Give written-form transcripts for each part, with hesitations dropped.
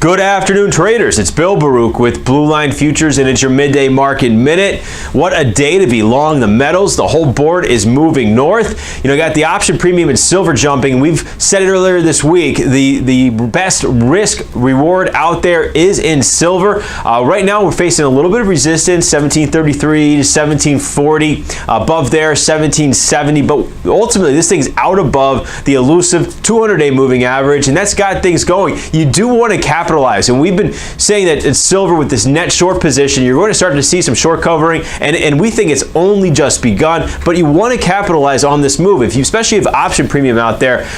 Good afternoon, traders. It's Bill Baruch with Blue Line Futures, and it's your midday market minute. What a day to be long the metals. The whole board is moving north. You got the option premium and silver jumping. We've said it earlier this week. The best risk reward out there is in silver. Right now, we're facing a little bit of resistance, 1733 to 1740. Above there, 1770. But ultimately, this thing's out above the elusive 200-day moving average, and that's got things going. You do want to capitalize. And we've been saying that it's silver with this net short position. You're going to start to see some short covering, and we think it's only just begun. But you want to capitalize on this move. If you especially have option premium out there,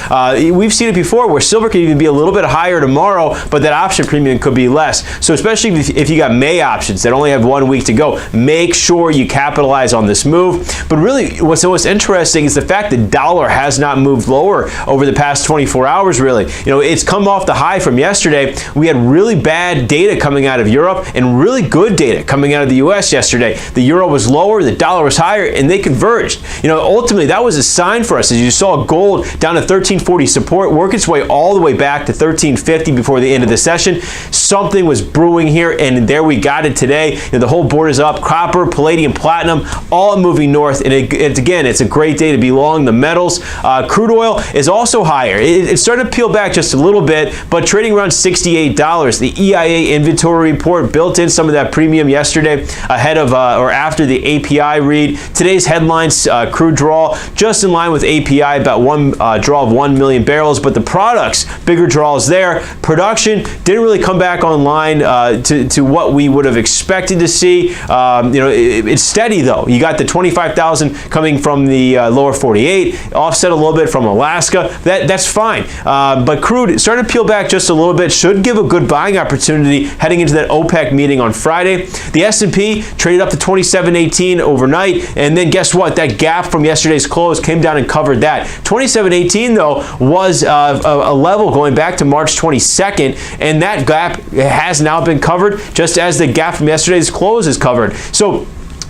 we've seen it before where silver could even be a little bit higher tomorrow, but that option premium could be less. So especially if you got May options that only have 1 week to go, make sure you capitalize on this move. But really, what's most interesting is the fact that dollar has not moved lower over the past 24 hours. Really, it's come off the high from yesterday. We had really bad data coming out of Europe and really good data coming out of the U.S. yesterday. The euro was lower, the dollar was higher, and they converged. Ultimately, that was a sign for us as you saw gold down to 1340 support, work its way all the way back to 1350 before the end of the session. Something was brewing here, and there we got it today. The whole board is up. Copper, palladium, platinum, all moving north. And again, it's a great day to be long the metals. Crude oil is also higher. It started to peel back just a little bit, but trading around $68. The EIA inventory report built in some of that premium yesterday ahead of or after the API read. Today's headlines, crude draw just in line with API, about one draw of 1 million barrels, but the products, bigger draws there. Production didn't really come back online to what we would have expected to see. It's steady though. You got the 25,000 coming from the lower 48, offset a little bit from Alaska. That's fine. But crude started to peel back just a little bit. Should give a good buying opportunity heading into that OPEC meeting on Friday. The S&P traded up to 2718 overnight, and then guess what? That gap from yesterday's close came down and covered that. 2718 though was a level going back to March 22nd, and that gap has now been covered just as the gap from yesterday's close is covered. So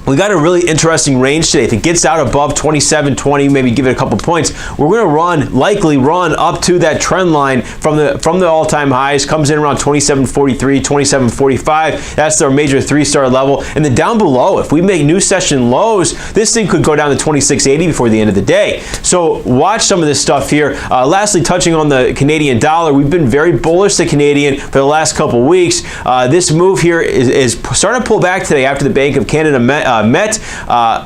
we got a really interesting range today. If it gets out above 2720, maybe give it a couple points, we're going to likely run up to that trend line from the all-time highs. Comes in around 2743, 2745. That's our major three-star level. And then down below, if we make new session lows, this thing could go down to 2680 before the end of the day. So watch some of this stuff here. Lastly, touching on the Canadian dollar, we've been very bullish the Canadian for the last couple weeks. This move here is starting to pull back today after the Bank of Canada met.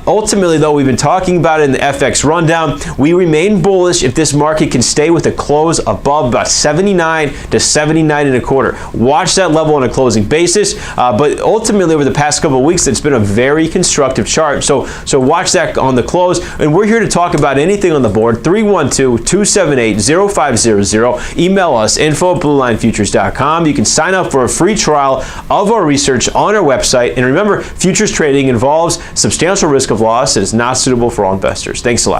Ultimately, though, we've been talking about it in the FX rundown. We remain bullish if this market can stay with a close above about 79 to 79 and a quarter. Watch that level on a closing basis. But ultimately, over the past couple of weeks, it's been a very constructive chart. So watch that on the close. And we're here to talk about anything on the board. 312-278-0500. Email us info@bluelinefutures.com. You can sign up for a free trial of our research on our website. And remember, futures trading involves substantial risk of loss and is not suitable for all investors. Thanks a lot.